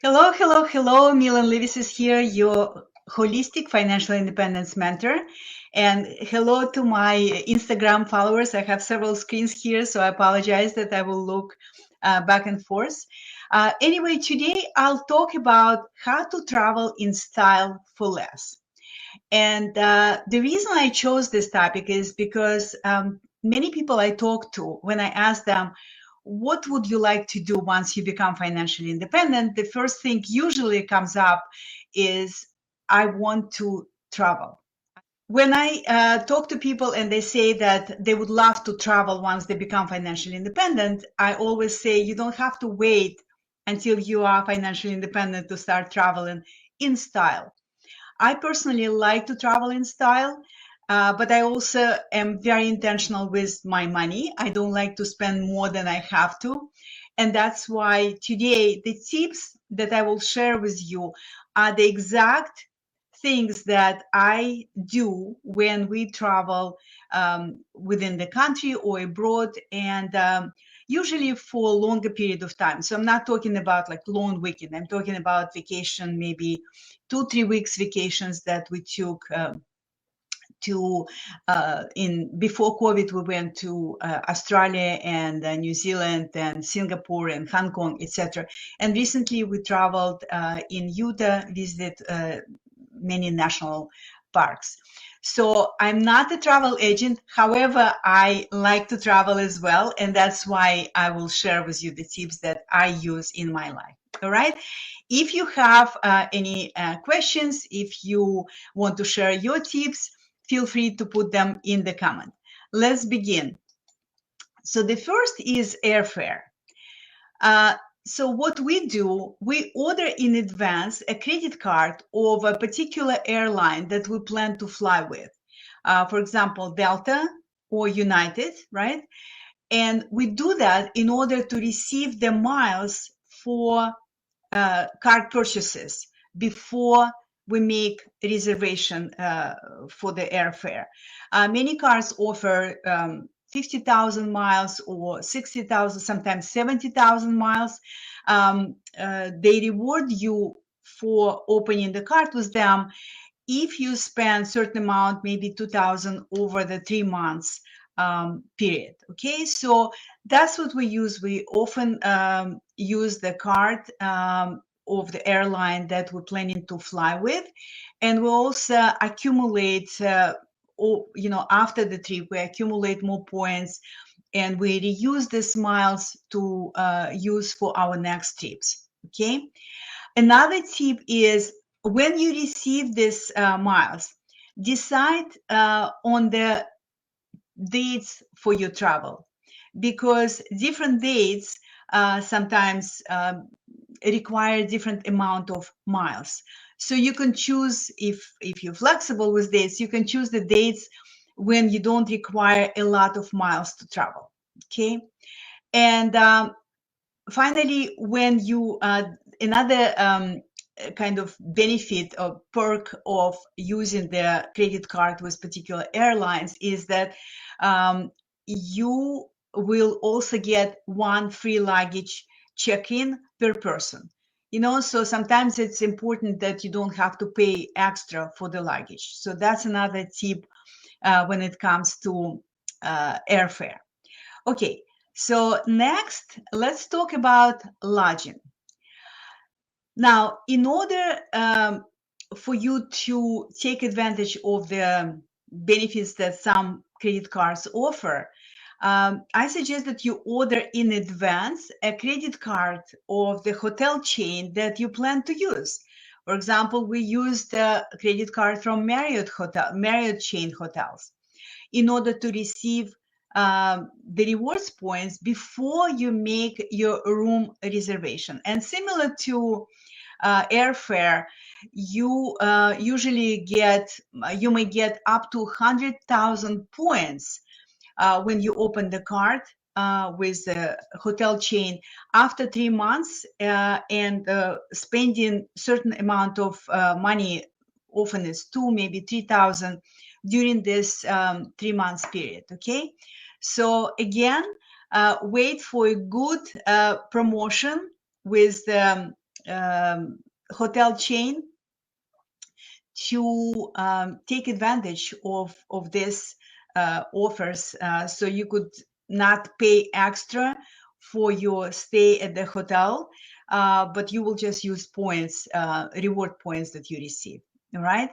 Hello, hello, hello. Millen Livis is here, your holistic financial independence mentor. And hello to my Instagram followers. I have several screens here, so I apologize that I will look back and forth. Anyway, today I'll talk about how to travel in style for less. And the reason I chose this topic is because many people I talk to, when I ask them, what would you like to do once you become financially independent? The first thing usually comes up is, I want to travel. When I talk to people and they say that they would love to travel once they become financially independent, I always say you don't have to wait until you are financially independent to start traveling in style. I personally like to travel in style, but I also am very intentional with my money. I don't like to spend more than I have to. And that's why today the tips that I will share with you are the exact things that I do when we travel within the country or abroad, and usually for a longer period of time. So I'm not talking about like long weekend. I'm talking about vacation, maybe 2-3 weeks vacations that we took to in before COVID. We went to Australia and New Zealand and Singapore and Hong Kong, etc. And recently we traveled in Utah, visited many national parks. So I'm not a travel agent. However, I like to travel as well. And that's why I will share with you the tips that I use in my life. All right. If you have any questions, if you want to share your tips, feel free to put them in the comment. Let's begin. So the first is airfare. So what we do, we order in advance a credit card of a particular airline that we plan to fly with. For example, Delta or United, right? And we do that in order to receive the miles for card purchases before we make reservation for the airfare. Many cards offer 50,000 miles or 60,000, sometimes 70,000 miles. They reward you for opening the card with them if you spend certain amount, maybe 2,000 over the 3 months period. Okay, so that's what we use. We often use the card of the airline that we're planning to fly with, and we also accumulate. After the trip, we accumulate more points, and we reuse these miles to use for our next trips. Okay. Another tip is, when you receive these miles, decide on the dates for your travel, because different dates sometimes require different amount of miles. So you can choose, if you're flexible with dates, you can choose the dates when you don't require a lot of miles to travel. Okay. And finally, when you another kind of benefit or perk of using the credit card with particular airlines is that you will also get one free luggage check-in per person. So sometimes it's important that you don't have to pay extra for the luggage. So that's another tip when it comes to airfare. Okay, so next, let's talk about lodging. Now, in order for you to take advantage of the benefits that some credit cards offer, I suggest that you order in advance a credit card of the hotel chain that you plan to use. For example, we used a credit card from Marriott chain hotels, in order to receive the rewards points before you make your room reservation. And similar to airfare, you may get up to 100,000 points when you open the card with the hotel chain after 3 months, and spending certain amount of money, often is 2, maybe 3,000 during this 3 months period. Okay, so again, wait for a good promotion with the hotel chain to take advantage of this offers, so you could not pay extra for your stay at the hotel, but you will just use points, reward points that you receive. All right.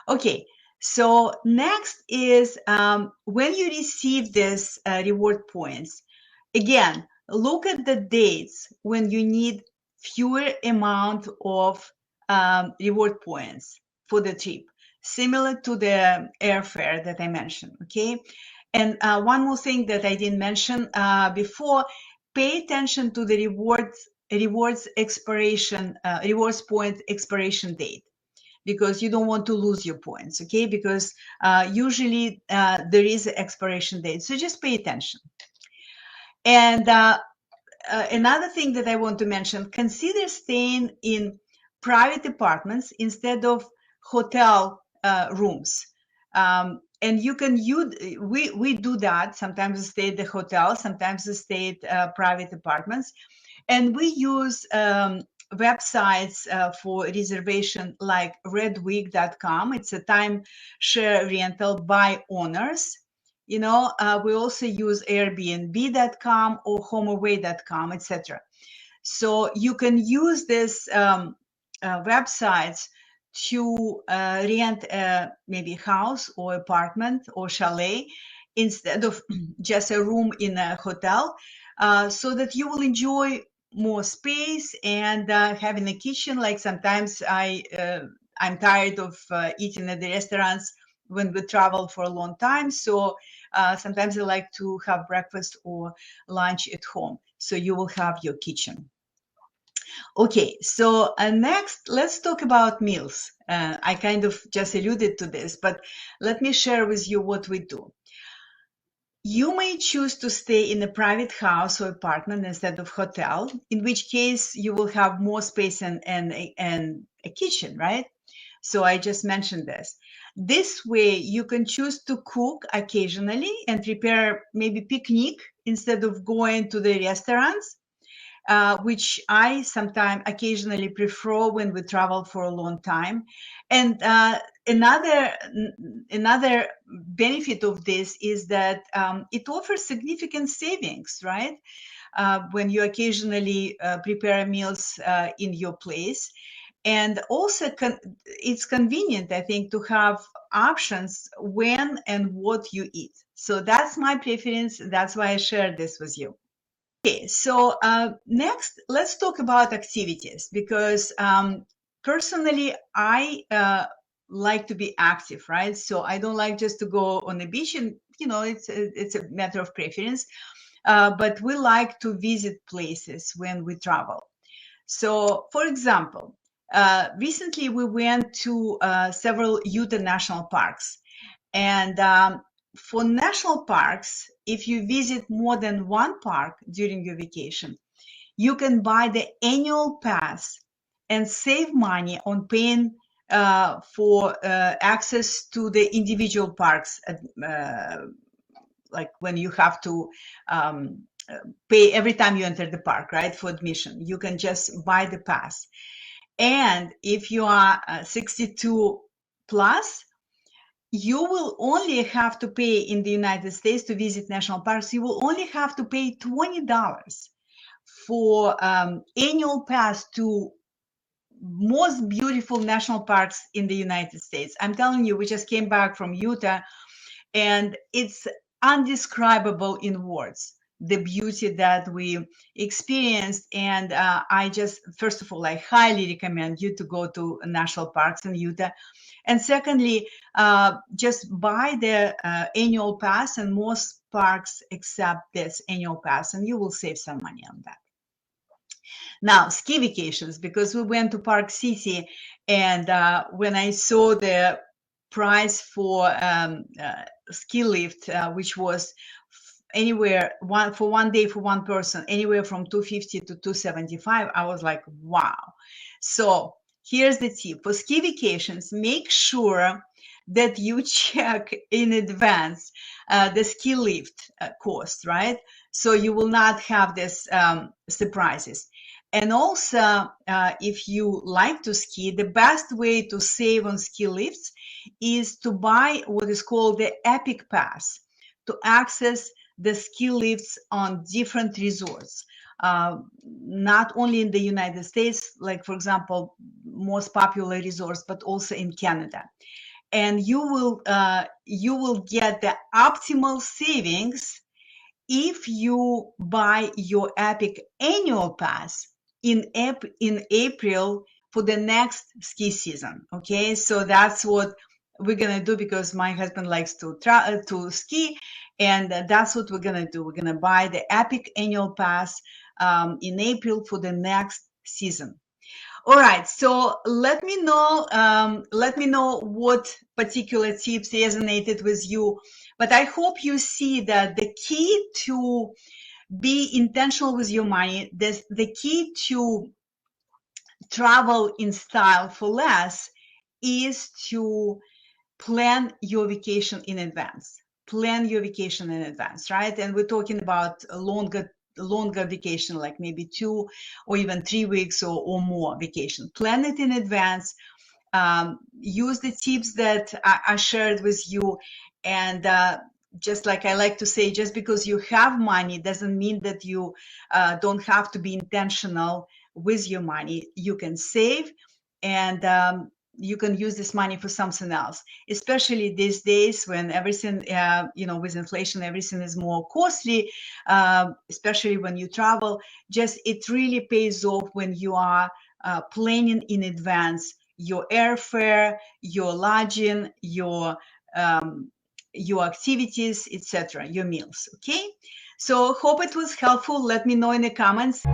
Okay. So next is when you receive this reward points, again, look at the dates when you need fewer amount of reward points for the trip, similar to the airfare that I mentioned. Okay. And one more thing that I didn't mention before, pay attention to the rewards point expiration date, because you don't want to lose your points. Okay. Because usually there is an expiration date. So just pay attention. And another thing that I want to mention, consider staying in private apartments instead of hotel rooms. And you can we do that. Sometimes we stay at the hotel, sometimes we stay at private apartments. And we use websites for reservation like redweek.com. It's a timeshare rental by owners. We also use airbnb.com or homeaway.com, etc. So you can use this websites to rent maybe house or apartment or chalet instead of just a room in a hotel, so that you will enjoy more space and having a kitchen. Like sometimes I'm tired of eating at the restaurants when we travel for a long time. So sometimes I like to have breakfast or lunch at home. So you will have your kitchen. Okay, so next, let's talk about meals. I kind of just alluded to this, but let me share with you what we do. You may choose to stay in a private house or apartment instead of hotel, in which case you will have more space and a kitchen, right? So I just mentioned this. This way you can choose to cook occasionally and prepare maybe picnic instead of going to the restaurants, which I sometimes occasionally prefer when we travel for a long time. And another benefit of this is that it offers significant savings, right? When you occasionally prepare meals in your place. And also it's convenient, I think, to have options when and what you eat. So that's my preference. That's why I shared this with you. Okay, so next, let's talk about activities, because personally, I like to be active, right? So I don't like just to go on the beach, and it's a matter of preference. But we like to visit places when we travel. So, for example, recently we went to several Utah national parks, and for national parks, if you visit more than one park during your vacation, you can buy the annual pass and save money on paying for access to the individual parks, like when you have to pay every time you enter the park, right, for admission. You can just buy the pass. And if you are 62 plus, you will only have to pay in the United States to visit national parks. You will only have to pay $20 for annual pass to most beautiful national parks in the United States. I'm telling you, we just came back from Utah, and it's undescribable in words, the beauty that we experienced. And I just, first of all, I highly recommend you to go to national parks in Utah. And secondly, just buy the annual pass, and most parks accept this annual pass, and you will save some money on that. Now, ski vacations, because we went to Park City, and when I saw the price for ski lift, which was anywhere for one day for one person, anywhere from $250 to $275, I was like, wow. So here's the tip for ski vacations: make sure that you check in advance the ski lift cost, right? So you will not have this surprises. And also, if you like to ski, the best way to save on ski lifts is to buy what is called the Epic Pass to access the ski lifts on different resorts. Not only in the United States, like for example, most popular resorts, but also in Canada. And you will get the optimal savings if you buy your Epic annual pass in April for the next ski season. Okay, so that's what we're gonna do because my husband likes to ski, and that's what we're gonna do. We're gonna buy the Epic annual pass in April for the next season. All right, so let me know. Let me know what particular tips resonated with you. But I hope you see that the key to be intentional with your money, the key to travel in style for less, is to plan your vacation in advance. Plan your vacation in advance, right? And we're talking about a longer vacation, like maybe 2 or even 3 weeks or more vacation. Plan it in advance. Use the tips that I shared with you. And just like I like to say, just because you have money doesn't mean that you don't have to be intentional with your money. You can save, and you can use this money for something else, especially these days when everything, with inflation, everything is more costly, especially when you travel. Just it really pays off when you are planning in advance your airfare, your lodging, your activities, etc., your meals. Okay, so hope it was helpful. Let me know in the comments.